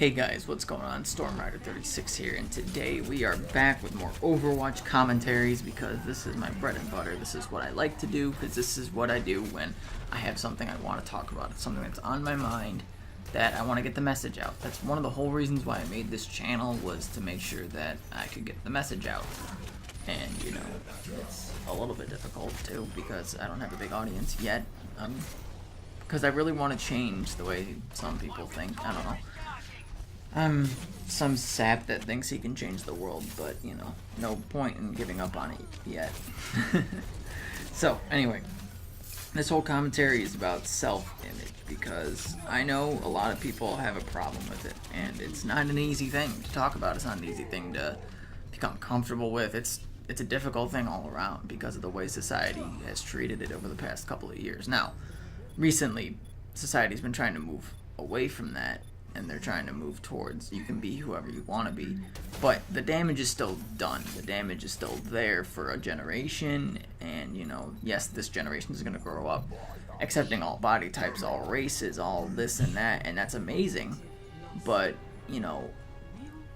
Hey guys, what's going on? StormRider36 here, and today we are back with more Overwatch commentaries because this is my bread and butter. This is what I like to do because this is what I do when I have something I want to talk about. It's something that's on my mind that I want to get the message out. That's one of the whole reasons why I made this channel, was to make sure that I could get the message out. And, you know, it's a little bit difficult too because I don't have a big audience yet. Because I really want to change the way some people think. I don't know. I'm some sap that thinks he can change the world, but, you know, no point in giving up on it yet. So, anyway, this whole commentary is about self-image, because I know a lot of people have a problem with it, and it's not an easy thing to talk about. It's not an easy thing to become comfortable with. It's a difficult thing all around because of the way society has treated it over the past couple of years. Now, recently, society's been trying to move away from that, and they're trying to move towards you can be whoever you want to be, but the damage is still done. The damage is still there for a generation, and, you know, yes, this generation is going to grow up accepting all body types, all races, all this and that, and that's amazing. But, you know,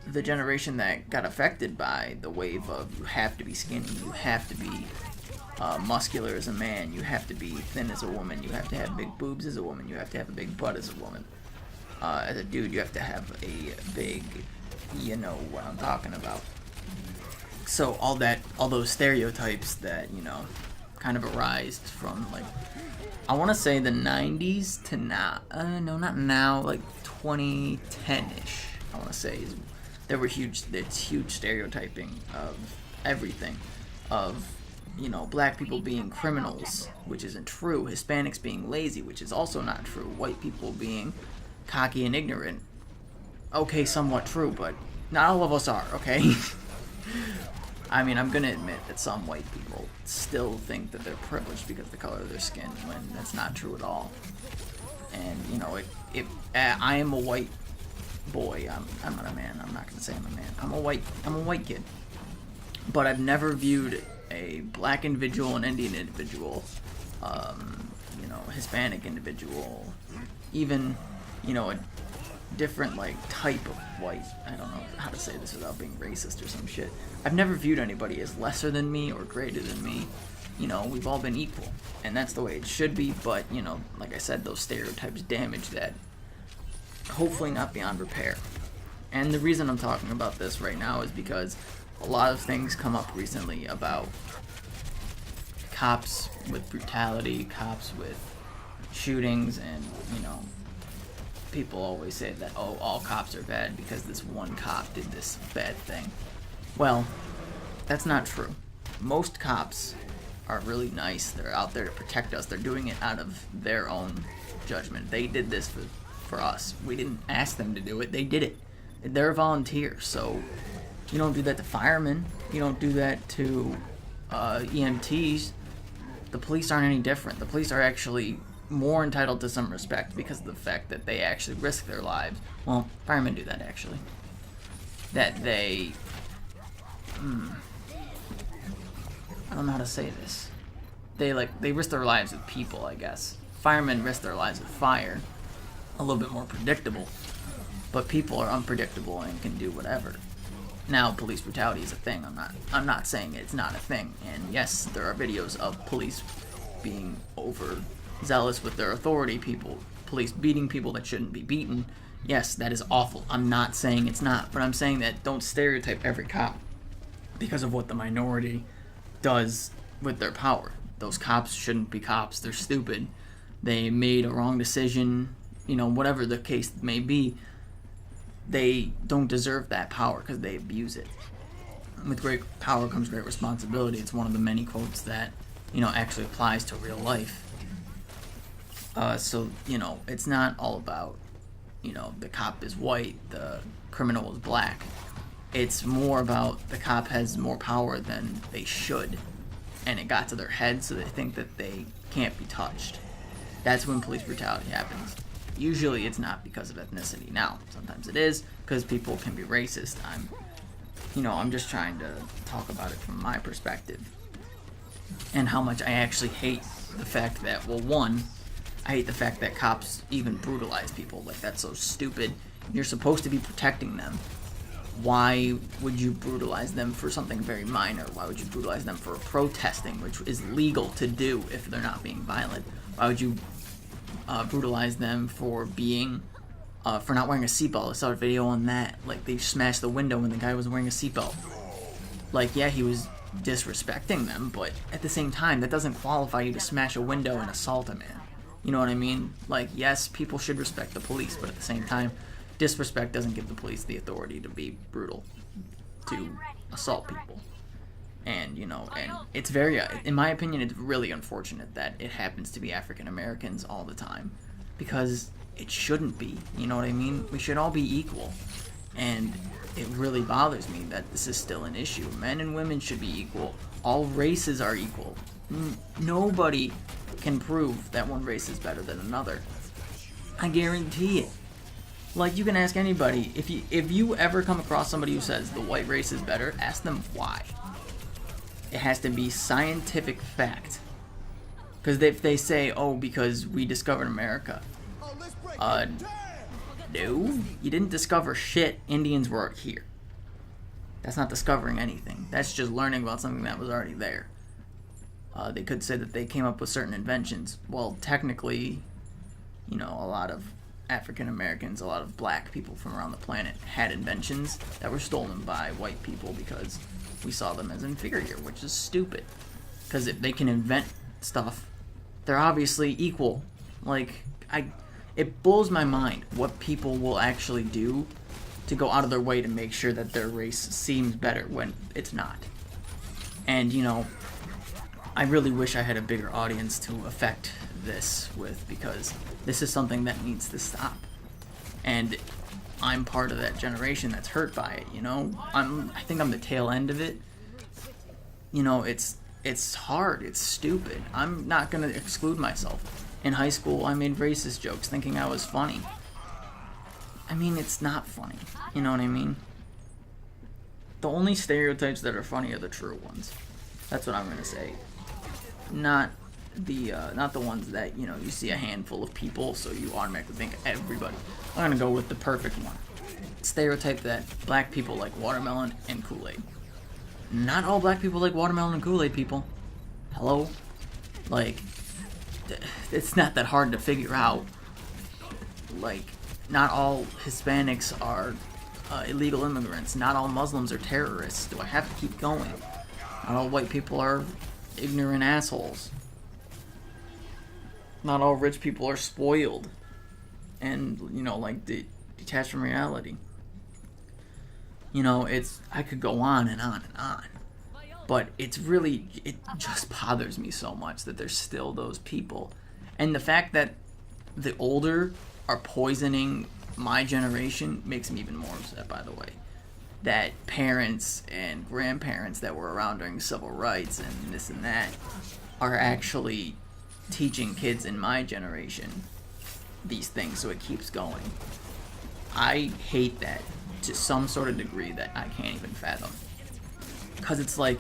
the generation that got affected by the wave of you have to be skinny, you have to be muscular as a man, you have to be thin as a woman, you have to have big boobs as a woman, you have to have a big butt as a woman. As a dude, you have to have a big, you know what I'm talking about. So all those stereotypes that, you know, kind of arised from, like, I want to say the 90s to now, no, not now, like 2010-ish, I want to say, there's huge stereotyping of everything, of, you know, black people being criminals, which isn't true, Hispanics being lazy, which is also not true, white people being cocky and ignorant. Okay, somewhat true, but not all of us are, okay? I mean, I'm gonna admit that some white people still think that they're privileged because of the color of their skin, when that's not true at all. And, you know, I am a white boy. I'm not a man. I'm not gonna say I'm a man. I'm a white kid. But I've never viewed a black individual, an Indian individual, you know, Hispanic individual, even, you know, a different, like, type of white. I don't know how to say this without being racist or some shit. I've never viewed anybody as lesser than me or greater than me. You know, we've all been equal, and that's the way it should be. But, you know, like I said, those stereotypes damage that, hopefully not beyond repair. And the reason I'm talking about this right now is because a lot of things come up recently about cops with brutality, cops with shootings, and, you know, people always say that, oh, all cops are bad because this one cop did this bad thing. Well, that's not true. Most cops are really nice. They're out there to protect us. They're doing it out of their own judgment. They did this for us. We didn't ask them to do it. They did it. They're volunteers. So you don't do that to firemen. You don't do that to EMTs. The police aren't any different. The police are actually more entitled to some respect because of the fact that they actually risk their lives. Well, firemen do that, actually. That they... I don't know how to say this. They risk their lives with people, I guess. Firemen risk their lives with fire. A little bit more predictable. But people are unpredictable and can do whatever. Now, police brutality is a thing. I'm not saying it's not a thing. And yes, there are videos of police being overzealous with their authority, police beating people that shouldn't be beaten. Yes, that is awful. I'm not saying it's not, but I'm saying that don't stereotype every cop because of what the minority does with their power. Those cops shouldn't be cops. They're stupid. They made a wrong decision, you know, whatever the case may be. They don't deserve that power because they abuse it. With great power comes great responsibility. It's one of the many quotes that, you know, actually applies to real life. So, you know, it's not all about, you know, the cop is white, the criminal is black. It's more about the cop has more power than they should, and it got to their head, so they think that they can't be touched. That's when police brutality happens. Usually it's not because of ethnicity. Now, sometimes it is, because people can be racist. I'm just trying to talk about it from my perspective, and how much I actually hate the fact that, well, one, I hate the fact that cops even brutalize people. Like, that's so stupid. You're supposed to be protecting them. Why would you brutalize them for something very minor? Why would you brutalize them for protesting, which is legal to do if they're not being violent? Why would you brutalize them for being for not wearing a seatbelt? I saw a video on that. Like, they smashed the window when the guy was wearing a seatbelt. Like, yeah, he was disrespecting them, but at the same time, that doesn't qualify you to smash a window and assault a man. You know what I mean? Like, yes, people should respect the police, but at the same time, disrespect doesn't give the police the authority to be brutal, to assault people. And, you know, and it's very, in my opinion, it's really unfortunate that it happens to be African Americans all the time, because it shouldn't be, you know what I mean? We should all be equal, and it really bothers me that this is still an issue. Men and women should be equal. All races are equal. Nobody can prove that one race is better than another. I guarantee it. Like, you can ask anybody, if you ever come across somebody who says the white race is better, ask them why. It has to be scientific fact. Because if they say, oh, because we discovered America. No, you didn't discover shit. Indians were here. That's not discovering anything. That's just learning about something that was already there. They could say that they came up with certain inventions. Well, technically, you know, a lot of African Americans, a lot of black people from around the planet had inventions that were stolen by white people because we saw them as inferior, which is stupid. Because if they can invent stuff, they're obviously equal. Like, it blows my mind what people will actually do to go out of their way to make sure that their race seems better when it's not. And, you know, I really wish I had a bigger audience to affect this with, because this is something that needs to stop. And I'm part of that generation that's hurt by it, you know? I think I'm the tail end of it. You know, it's hard, it's stupid. I'm not gonna exclude myself. In high school, I made racist jokes thinking I was funny. I mean, it's not funny. You know what I mean? The only stereotypes that are funny are the true ones. That's what I'm gonna say. Not the ones that, you know, you see a handful of people, so you automatically think everybody. I'm gonna go with the perfect one. Stereotype that black people like watermelon and Kool-Aid. Not all black people like watermelon and Kool-Aid, people. Hello? Like, it's not that hard to figure out. Like, not all Hispanics are illegal immigrants. Not all Muslims are terrorists. Do I have to keep going? Not all white people are ignorant assholes. Not all rich people are spoiled and, you know, like, detached from reality. You know, I could go on and on and on. But it just bothers me so much that there's still those people. And the fact that the older are poisoning my generation makes me even more upset, by the way. That parents and grandparents that were around during civil rights and this and that are actually teaching kids in my generation these things, so it keeps going. I hate that to some sort of degree that I can't even fathom. Because it's like,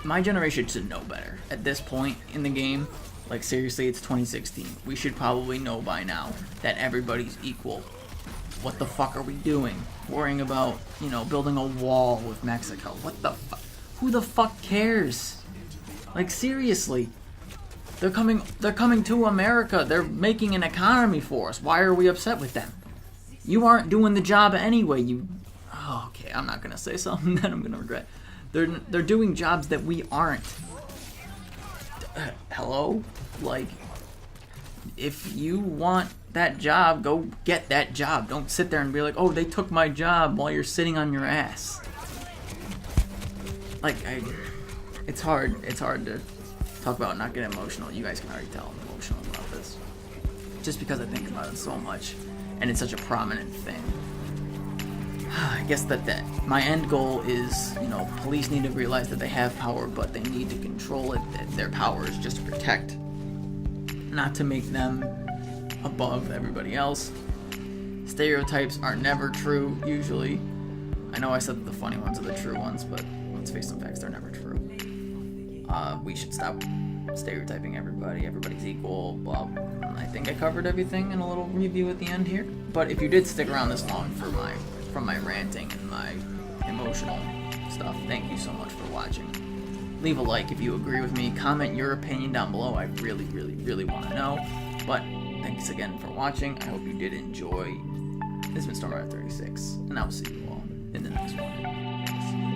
my generation should know better at this point in the game. Like, seriously, it's 2016. We should probably know by now that everybody's equal. What the fuck are we doing? Worrying about, you know, building a wall with Mexico. What the fuck? Who the fuck cares? Like, seriously. They're coming to America. They're making an economy for us. Why are we upset with them? You aren't doing the job anyway. Okay, I'm not gonna say something that I'm gonna regret. They're doing jobs that we aren't. Hello? Like, if you want that job, go get that job. Don't sit there and be like, oh, they took my job while you're sitting on your ass. Like, it's hard to talk about, not get emotional. You guys can already tell I'm emotional about this. Just because I think about it so much, and it's such a prominent thing. I guess that my end goal is, you know, police need to realize that they have power, but they need to control it. That their power is just to protect, not to make them above everybody else. Stereotypes are never true, usually. I know I said that the funny ones are the true ones, but let's face some facts, they're never true. We should stop stereotyping everybody, everybody's equal. Well, I think I covered everything in a little review at the end here. But if you did stick around this long from my ranting and my emotional stuff, thank you so much for watching. Leave a like if you agree with me. Comment your opinion down below. I really, really, really want to know. But thanks again for watching. I hope you did enjoy. This has been Stormrider 36, and I will see you all in the next one.